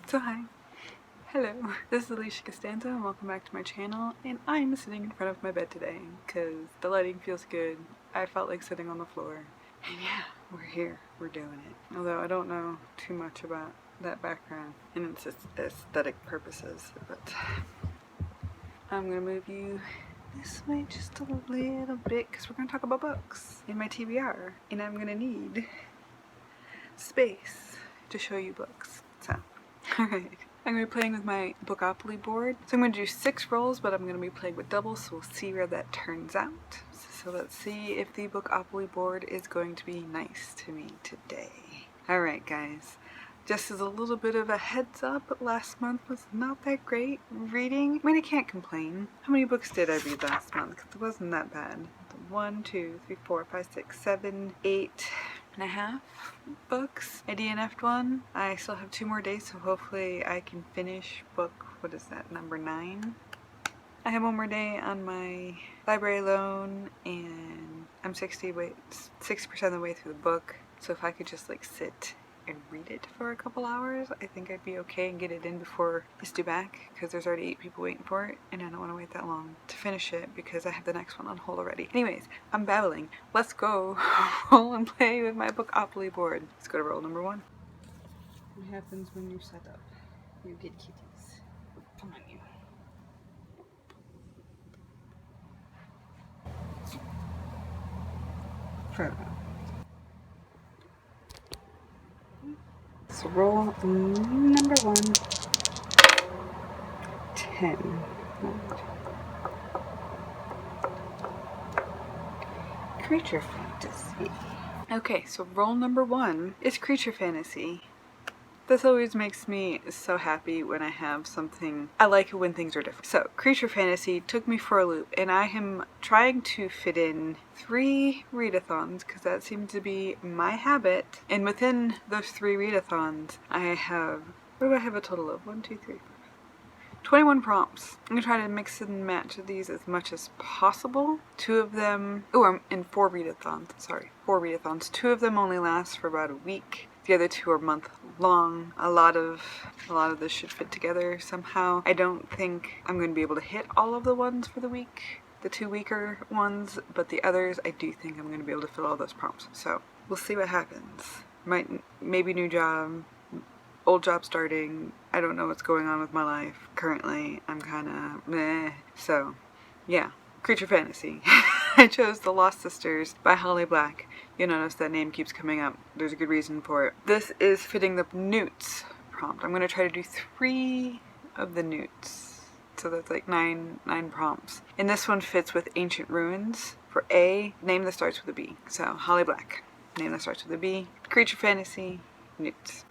So hi, hello, this is Alisha Costanzo and welcome back to my channel, and I'm sitting in front of my bed today because the lighting feels good. I felt like sitting on the floor, and yeah, we're here, we're doing it. Although I don't know too much about that background and its aesthetic purposes, but I'm gonna move you this way just a little bit because we're gonna talk about books in my TBR, and I'm gonna need space to show you books, so alright. I'm going to be playing with my Bookopoly board. So I'm going to do 6 rolls, but I'm going to be playing with doubles, so we'll see where that turns out. So let's see if the Bookopoly board is going to be nice to me today. Alright guys, just as a little bit of a heads up, last month was not that great reading. I mean, I can't complain. How many books did I read last month? Because it wasn't that bad. 1, 2, 3, 4, 5, 6, 7, 8 and a half books. I DNF'd one. I still have 2 more days, so hopefully I can finish book, what is that, number 9? I have 1 more day on my library loan, and I'm 60% of the way through the book, so if I could just like sit and read it for a couple hours, I think I'd be okay and get it in before it's due back, because there's already 8 people waiting for it and I don't want to wait that long to finish it because I have the next one on hold already. Anyways, I'm babbling. Let's go roll and play with my Bookopoly board. Let's go to roll number 1. What happens when you set up? You get kitties. Come on, you. Frodo. So roll number 1. 10. Creature fantasy. Okay, so roll number 1 is creature fantasy. This always makes me so happy when I have something. I like it when things are different. So, creature fantasy took me for a loop, and I am trying to fit in 3 read-a-thons because that seems to be my habit. And within those 3 read-a-thons, I have, what do I have a total of? 1, 2, 3, 4, 21 prompts. I'm gonna try to mix and match these as much as possible. 2 of them, oh, I'm in 4 read-a-thons, sorry, 4 read-a-thons. 2 of them only last for about a week. The other 2 are month long. A lot of this should fit together somehow. I don't think I'm going to be able to hit all of the ones for the week, the 2 weaker ones, but the others I do think I'm going to be able to fill all those prompts. So we'll see what happens. Maybe new job, old job starting. I don't know what's going on with my life currently. I'm kind of meh. So yeah, creature fantasy. I chose The Lost Sisters by Holly Black. You'll notice that name keeps coming up. There's a good reason for it. This is fitting the N.E.W.T.S prompt. I'm going to try to do 3 of the N.E.W.T.s. So that's like 9 prompts. And this one fits with Ancient Ruins. For A, name that starts with a B. So Holly Black, name that starts with a B. Creature fantasy, N.E.W.T.s.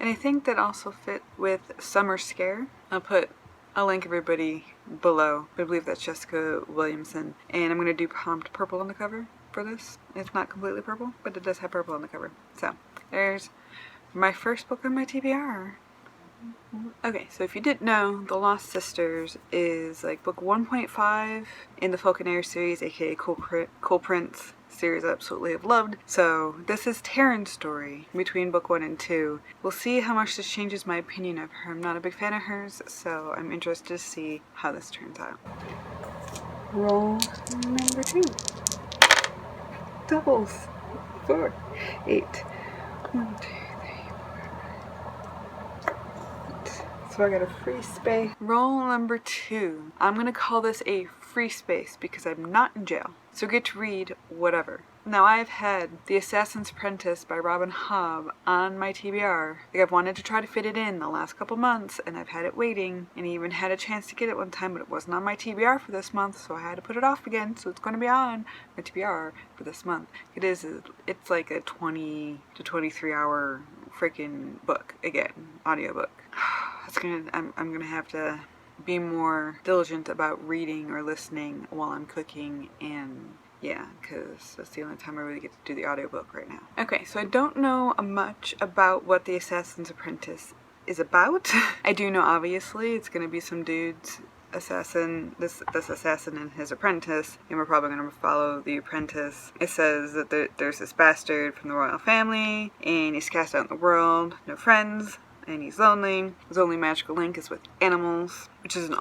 And I think that also fit with Summer Scare. I'll link everybody below. I believe that's Jessica Williamson. And I'm going to do prompt purple on the cover for this. It's not completely purple, but it does have purple on the cover. So, there's my first book on my TBR. Okay, so if you didn't know, The Lost Sisters is like book 1.5 in the Folk and Air series, aka Cool Prince series I absolutely have loved. So this is Taryn's story between book 1 and 2. We'll see how much this changes my opinion of her. I'm not a big fan of hers, so I'm interested to see how this turns out. Roll number 2. Doubles. 4, 8. 1, 2, 3, 4, 8. So I got a free space. Roll number 2. I'm gonna call this a free space because I'm not in jail. So get to read whatever. Now I've had The Assassin's Apprentice by Robin Hobb on my TBR. Like, I've wanted to try to fit it in the last couple months, and I've had it waiting, and I even had a chance to get it one time, but it wasn't on my TBR for this month, so I had to put it off again. So it's going to be on my TBR for this month. It's like a 20 to 23 hour freaking book again, audiobook. I'm gonna have to be more diligent about reading or listening while I'm cooking, and yeah, because that's the only time I really get to do the audiobook right now. Okay, so I don't know much about what The Assassin's Apprentice is about. I do know, obviously, it's going to be some dude's assassin, this assassin and his apprentice, and we're probably going to follow the apprentice. It says that there's this bastard from the royal family, and he's cast out in the world, no friends, and he's lonely. His only magical link is with animals, which is an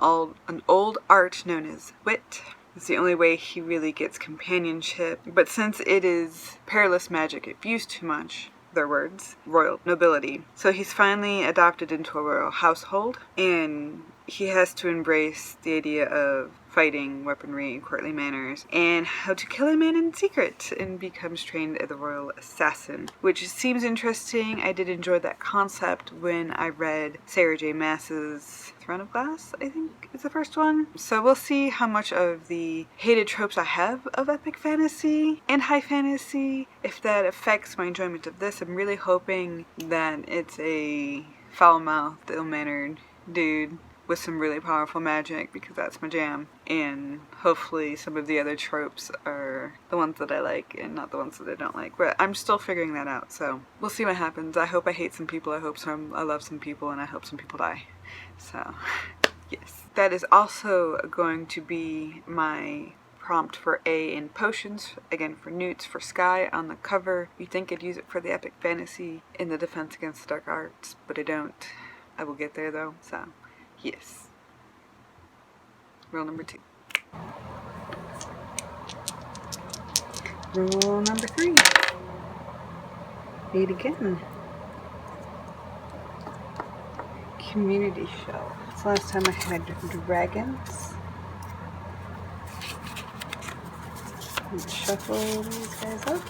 old art known as wit. It's the only way he really gets companionship, but since it is perilous magic if used too much, their words, royal nobility. So he's finally adopted into a royal household, and he has to embrace the idea of fighting, weaponry, courtly manners, and how to kill a man in secret, and becomes trained as the royal assassin, which seems interesting. I did enjoy that concept when I read Sarah J. Maas's Throne of Glass, I think is the first one. So we'll see how much of the hated tropes I have of epic fantasy and high fantasy, if that affects my enjoyment of this. I'm really hoping that it's a foul-mouthed, ill-mannered dude with some really powerful magic, because that's my jam, and hopefully some of the other tropes are the ones that I like and not the ones that I don't like, but I'm still figuring that out, so we'll see what happens. I hope I hate some people, I love some people, and I hope some people die. So yes, that is also going to be my prompt for A in potions, again for N.E.W.T.S for Sky on the cover. You think I'd use it for the epic fantasy in the Defense Against the Dark Arts, but I don't. I will get there though, so yes. Rule number 2. Rule number 3. Read again. Community shelf. So last time I had dragons. Let's shuffle these guys up.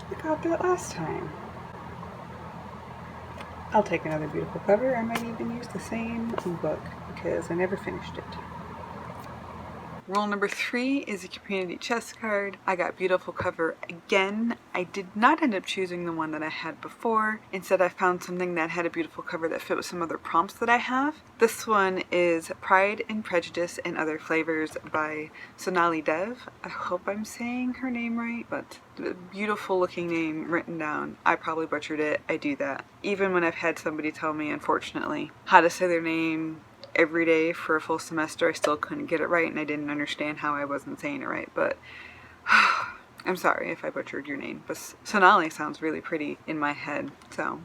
I got that last time. I'll take another beautiful cover. I might even use the same book because I never finished it. Rule number 3 is a community chest card. I got beautiful cover again. I did not end up choosing the one that I had before. Instead, I found something that had a beautiful cover that fit with some other prompts that I have. This one is Pride and Prejudice and Other Flavors by Sonali Dev. I hope I'm saying her name right, but beautiful looking name written down. I probably butchered it. I do that. Even when I've had somebody tell me, unfortunately, how to say their name every day for a full semester, I still couldn't get it right, and I didn't understand how I wasn't saying it right, but I'm sorry if I butchered your name, but Sonali sounds really pretty in my head, so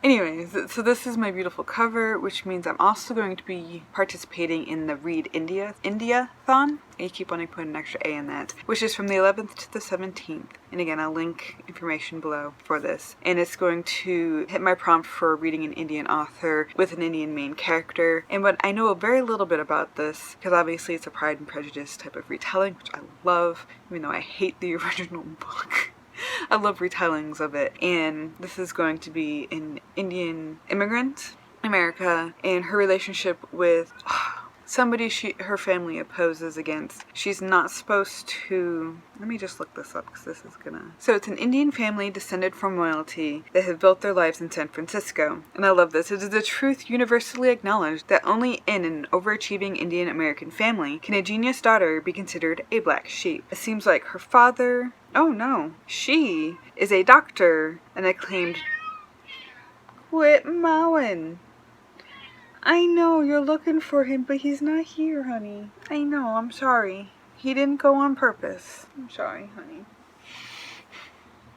anyways, so this is my beautiful cover, which means I'm also going to be participating in the Read-a-thons. I keep wanting to put an extra A in that, which is from the 11th to the 17th. And again, I'll link information below for this. And it's going to hit my prompt for reading an Indian author with an Indian main character. And what I know very little bit about this, because obviously it's a Pride and Prejudice type of retelling, which I love, even though I hate the original book. I love retellings of it, and this is going to be an Indian immigrant in America and her relationship with somebody her family opposes against. She's not supposed to... Let me just look this up because this is gonna... So it's an Indian family descended from royalty that have built their lives in San Francisco. And I love this. It is a truth universally acknowledged that only in an overachieving Indian American family can a genius daughter be considered a black sheep. It seems like her father... Oh no. She is a doctor, an acclaimed... Quit mowing. I know, you're looking for him, but he's not here, honey. I know, I'm sorry. He didn't go on purpose. I'm sorry, honey.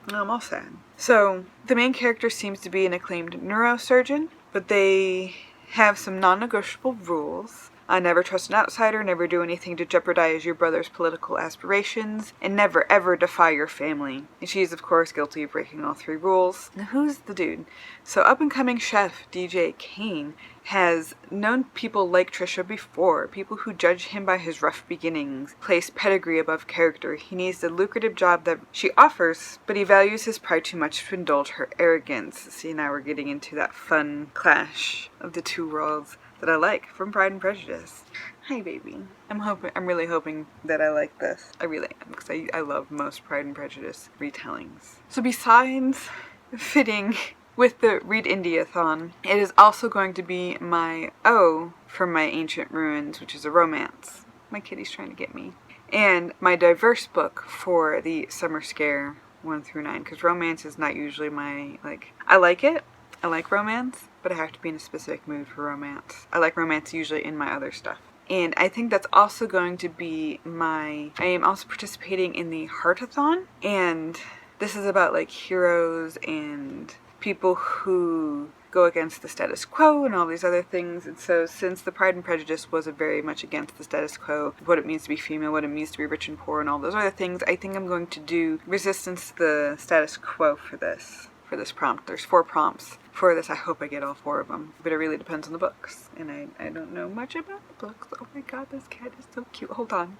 I'm all sad. So, the main character seems to be an acclaimed neurosurgeon, but they have some non-negotiable rules. Never trust an outsider, never do anything to jeopardize your brother's political aspirations, and never ever defy your family. And she's, of course, guilty of breaking all 3 rules. Now, who's the dude? So, up-and-coming chef DJ Kane has known people like Trisha before, people who judge him by his rough beginnings, place pedigree above character. He needs the lucrative job that she offers, but he values his pride too much to indulge her arrogance. See, now we're getting into that fun clash of the 2 worlds that I like from Pride and Prejudice. Hi, baby. I'm really hoping that I like this. I really am, because I love most Pride and Prejudice retellings. So besides fitting with the Read-a-thon, it is also going to be my O for my Ancient Ruins, which is a romance. My kitty's trying to get me. And my diverse book for the Summer Scare 1 through 9, because romance is not usually my, I like it. I like romance, but I have to be in a specific mood for romance. I like romance usually in my other stuff. And I think that's also going to be I am also participating in the Heart-a-thon, and this is about like heroes and people who go against the status quo and all these other things. And so since the Pride and Prejudice was very much against the status quo, what it means to be female, what it means to be rich and poor, and all those other things, I think I'm going to do resistance to the status quo for this prompt. There's 4 prompts for this. I hope I get all 4 of them, but it really depends on the books, and I don't know much about the books. Oh my god, this cat is so cute. Hold on.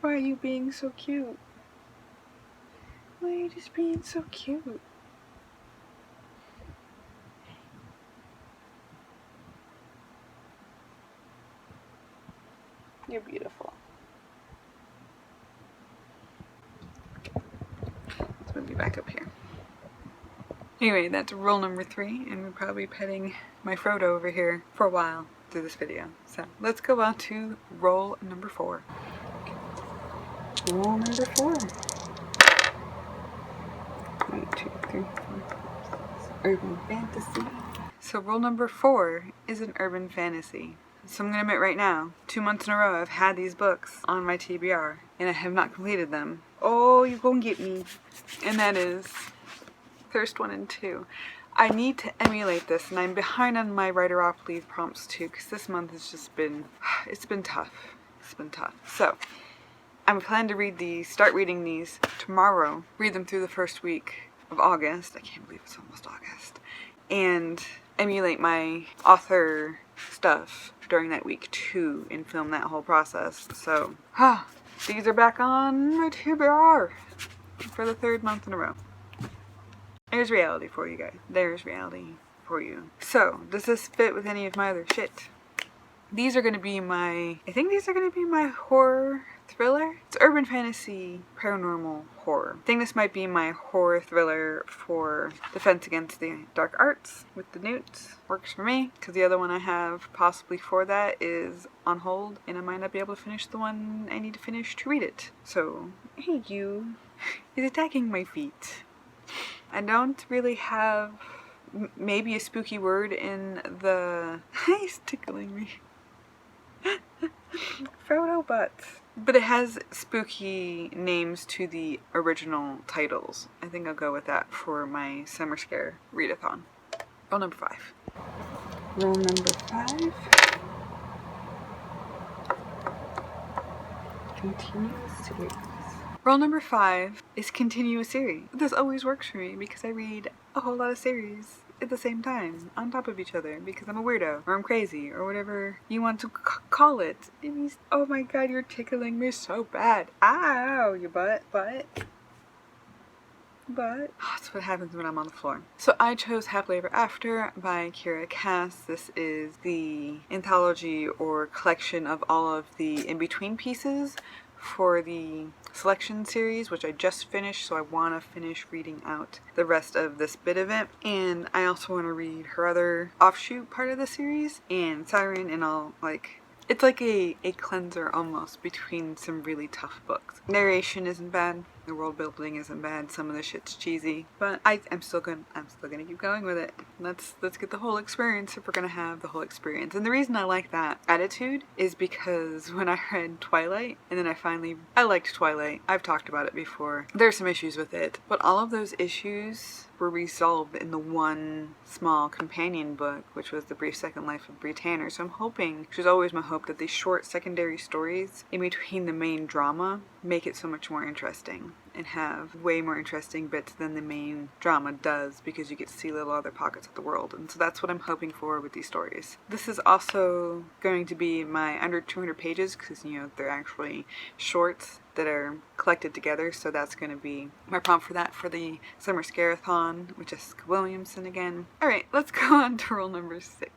Why are you being so cute? Why are you just being so cute? You're beautiful. Let's move you back up here. Anyway, that's rule number 3, and we're probably petting my Frodo over here for a while through this video. So let's go on to rule number 4. Rule number 4. 1, 2, 3, 4, 5, 6. Urban fantasy. So rule number 4 is an urban fantasy. So I'm going to admit right now, 2 months in a row I've had these books on my TBR, and I have not completed them. Oh, you gonna get me. And that is Thirst 1 and 2. I need to emulate this, and I'm behind on my Writeropoly prompts too, because this month has just been, it's been tough. It's been tough. So I'm planning to read these, start reading these tomorrow, read them through the first week of August. I can't believe it's almost August. And emulate my author stuff during that week too, and film that whole process. So, these are back on my TBR for the 3rd month in a row. There's reality for you guys. There's reality for you. So, does this fit with any of my other shit? These are going to be I think these are going to be my horror thriller. It's urban fantasy, paranormal horror. I think this might be my horror thriller for Defense Against the Dark Arts with the N.E.W.T.S. Works for me, because the other one I have possibly for that is on hold, and I might not be able to finish the one I need to finish to read it. So, hey you, he's attacking my feet. I don't really have maybe a spooky word in the... He's tickling me. Frodo butts. But it has spooky names to the original titles. I think I'll go with that for my summer scare read-a-thon. Rule number 5. Rule number 5. Continuous series. Rule number 5 is continue a series. This always works for me because I read a whole lot of series at the same time, on top of each other, because I'm a weirdo, or I'm crazy, or whatever you want to call it. Oh my god, you're tickling me so bad. Ow, your butt. That's what happens when I'm on the floor. So I chose Happily Ever After by KIERA. This is the anthology or collection of all of the in-between pieces for the selection series, which I just finished, so I want to finish reading out the rest of this bit of it. And I also want to read her other offshoot part of the series, and Siren, and all, like, it's like a cleanser almost between some really tough books. Narration isn't bad, the world building isn't bad, some of the shit's cheesy, but I'm still gonna keep going with it. Let's get the whole experience if we're gonna have the whole experience. And the reason I like that attitude is because when I read Twilight, and then I liked Twilight. I've talked about it before. There's some issues with it, but all of those issues were resolved in the one small companion book, which was The Brief Second Life of Bree Tanner. So I'm hoping, which is always my hope, that these short secondary stories in between the main drama make it so much more interesting and have way more interesting bits than the main drama does, because you get to see little other pockets of the world. And so that's what I'm hoping for with these stories. This is also going to be my under 200 pages, because, you know, they're actually shorts that are collected together, so that's going to be my prompt for that for the Summer Scare-a-thon with Jessica Williamson again. Alright, let's go on to rule number 6.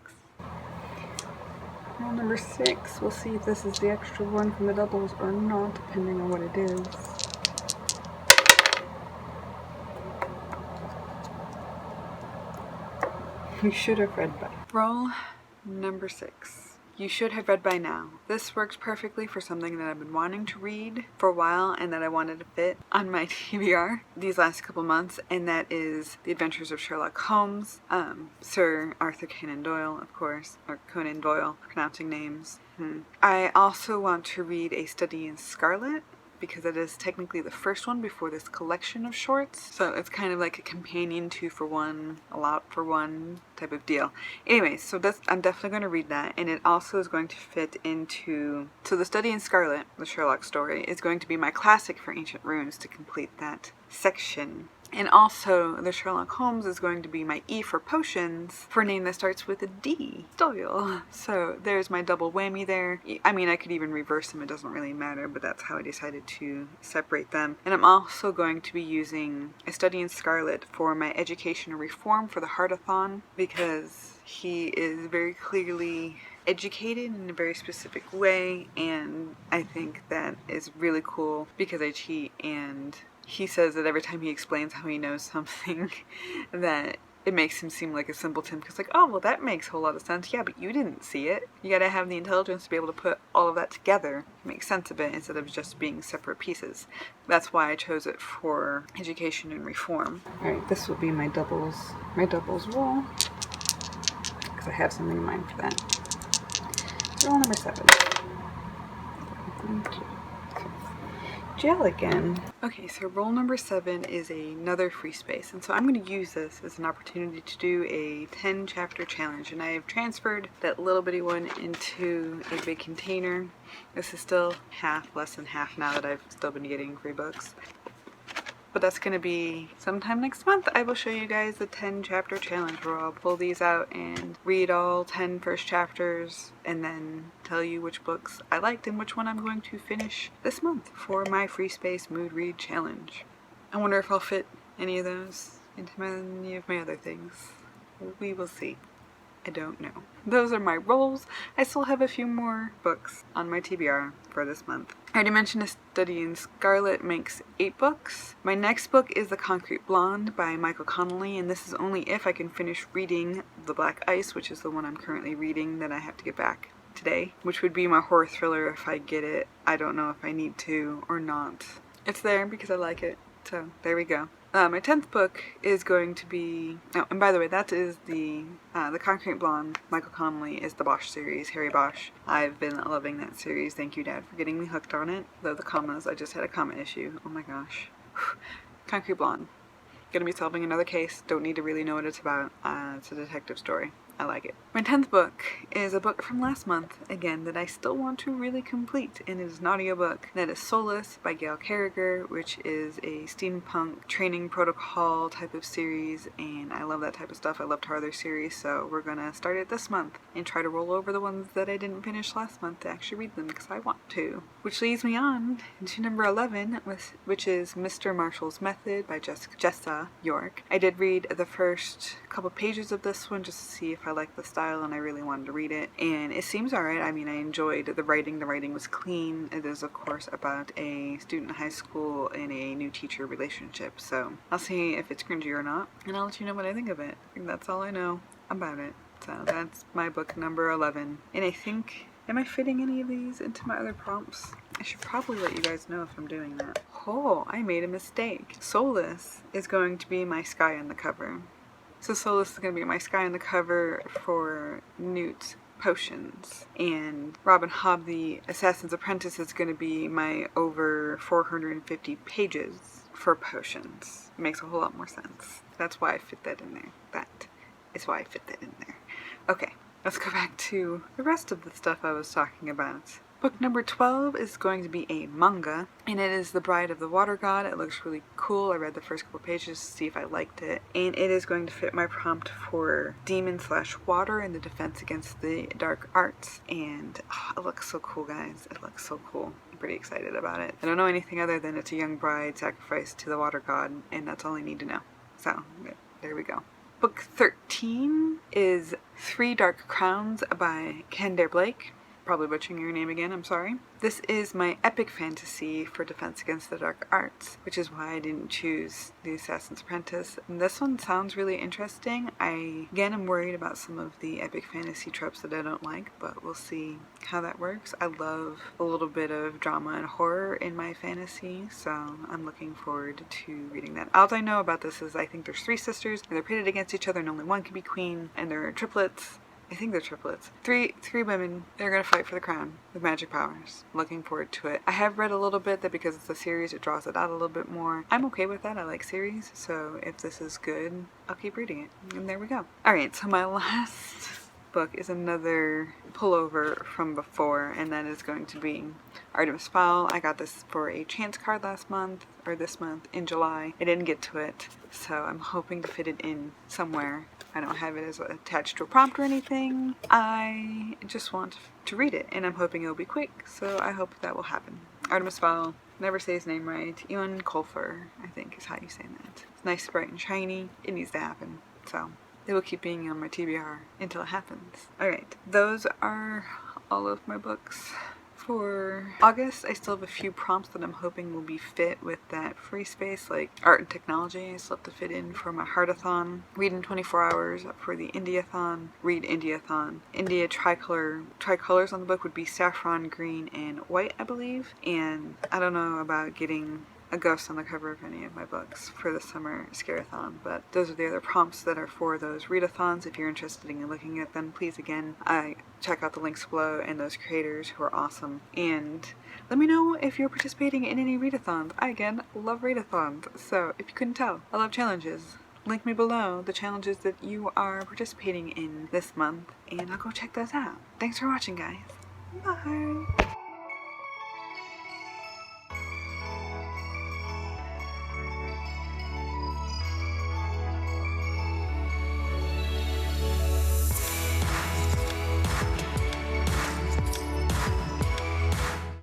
Rule number 6, we'll see if this is the extra one from the doubles or not, depending on what it is. You should have read by. Rule number 6. you should have read by now. This works perfectly for something that I've been wanting to read for a while and that I wanted to fit on my TBR these last couple months, and that is The Adventures of Sherlock Holmes, Sir Arthur Conan Doyle, of course, or Conan Doyle, pronouncing names. I also want to read A Study in Scarlet, because it is technically the first one before this collection of shorts. So it's kind of like a companion 2-for-1, a lot for one type of deal. Anyways, so I'm definitely going to read that, and it also is going to fit into... So The Study in Scarlet, the Sherlock story, is going to be my classic for Ancient Runes to complete that section. And also, the Sherlock Holmes is going to be my E for potions for a name that starts with a D. Doyle. So there's my double whammy there. I mean, I could even reverse them. It doesn't really matter, but that's how I decided to separate them. And I'm also going to be using A Study in Scarlet for my education and reform for the Read-a-thon, because he is very clearly educated in a very specific way, and I think that is really cool because I cheat, and he says that every time he explains how he knows something that it makes him seem like a simpleton, because like, oh, well, that makes a whole lot of sense. Yeah, but you didn't see it. You gotta have the intelligence to be able to put all of that together, make sense of it, instead of just being separate pieces. That's why I chose it for education and reform. Alright, this will be my doubles roll, because I have something in mind for that. Roll number 7. Jail again. Okay, so roll number 7 is another free space, and so I'm going to use this as an opportunity to do a 10 chapter challenge, and I have transferred that little bitty one into a big container. This is still less than half now that I've still been getting free books. But that's going to be sometime next month. I will show you guys the 10 chapter challenge where I'll pull these out and read all 10 first chapters and then tell you which books I liked and which one I'm going to finish this month for my free space mood read challenge. I wonder if I'll fit any of those into any of my other things. We will see. I don't know. Those are my rolls. I still have a few more books on my TBR for this month. I already mentioned A Study in Scarlet makes 8 books. My next book is The Concrete Blonde by Michael Connelly, and this is only if I can finish reading The Black Ice, which is the one I'm currently reading that I have to get back today, which would be my horror thriller if I get it. I don't know if I need to or not. It's there because I like it, so there we go. My 10th book is going to be... Oh, and by the way, that is the Concrete Blonde. Michael Connelly is the Bosch series, Harry Bosch. I've been loving that series. Thank you, Dad, for getting me hooked on it. Though the commas, I just had a comma issue. Oh my gosh. Concrete Blonde. Gonna be solving another case. Don't need to really know what it's about. It's a detective story. I like it. My 10th book is a book from last month, again, that I still want to really complete, and it is an audiobook. That is Soulless by Gail Carriger, which is a steampunk training protocol type of series, and I love that type of stuff. I loved her other series, so we're gonna start it this month and try to roll over the ones that I didn't finish last month to actually read them because I want to. Which leads me on to number 11, which is Mr. Marshall's Method by JESSA York. I did read the first couple pages of this one just to see if I liked the style, and I really wanted to read it, and it seems alright. I mean, I enjoyed the writing. The writing was clean. It is, of course, about a student in high school and a new teacher relationship, so I'll see if it's cringy or not, and I'll let you know what I think of it. And that's all I know about it. So that's my book number 11, and I think... Am I fitting any of these into my other prompts? I should probably let you guys know if I'm doing that. Oh, I made a mistake. Soulless is going to be my sky on the cover. So Soulless is going to be my sky on the cover for N.E.W.T.S potions, and Robin Hobb, the Assassin's Apprentice, is going to be my over 450 pages for potions. It makes a whole lot more sense. That's why I fit that in there. That is why I fit that in there. Okay. Let's go back to the rest of the stuff I was talking about. Book number 12 is going to be a manga, and it is The Bride of the Water God. It looks really cool. I read the first couple pages to see if I liked it, and it is going to fit my prompt for demon/water and the defense against the dark arts, and it looks so cool, guys. It looks so cool. I'm pretty excited about it. I don't know anything other than it's a young bride sacrificed to the water god, and that's all I need to know. So, there we go. Book 13 is 3 Dark Crowns by Kendare Blake. probably butchering your name again, I'm sorry. This is my epic fantasy for Defense Against the Dark Arts, which is why I didn't choose The Assassin's Apprentice. And this one sounds really interesting. I, again, am worried about some of the epic fantasy tropes that I don't like, but we'll see how that works. I love a little bit of drama and horror in my fantasy, so I'm looking forward to reading that. All I know about this is I think there's 3 sisters, and they're pitted against each other, and only one can be queen, and they're triplets. I think they're triplets. Three women. They're gonna fight for the crown with magic powers. Looking forward to it. I have read a little bit that because it's a series, it draws it out a little bit more. I'm okay with that. I like series, so if this is good, I'll keep reading it. And there we go. Alright, so my last book is another pullover from before, and that is going to be Artemis Fowl. I got this for a chance card last month, or this month, in July. I didn't get to it, so I'm hoping to fit it in somewhere. I don't have it as attached to a prompt or anything. I just want to read it, and I'm hoping it'll be quick, so I hope that will happen. Artemis Fowl, never say his name right. Ewan Colfer, I think is how you say that. It's nice, bright, and shiny. It needs to happen, so it will keep being on my TBR until it happens. Alright, those are all of my books. For August, I still have a few prompts that I'm hoping will be fit with that free space, like art and technology. I still have to fit in for my Read-a-thon. Read in 24 hours for the N.E.W.T.S. Read N.E.W.T.S. India tricolors on the book would be saffron, green, and white, I believe. And I don't know about getting a ghost on the cover of any of my books for the summer scare-a-thon, but those are the other prompts that are for those read-a-thons. If you're interested in looking at them, please again, check out the links below and those creators who are awesome. And let me know if you're participating in any read-a-thons. I again love read-a-thons, so if you couldn't tell, I love challenges. Link me below the challenges that you are participating in this month, and I'll go check those out. Thanks for watching, guys. Bye!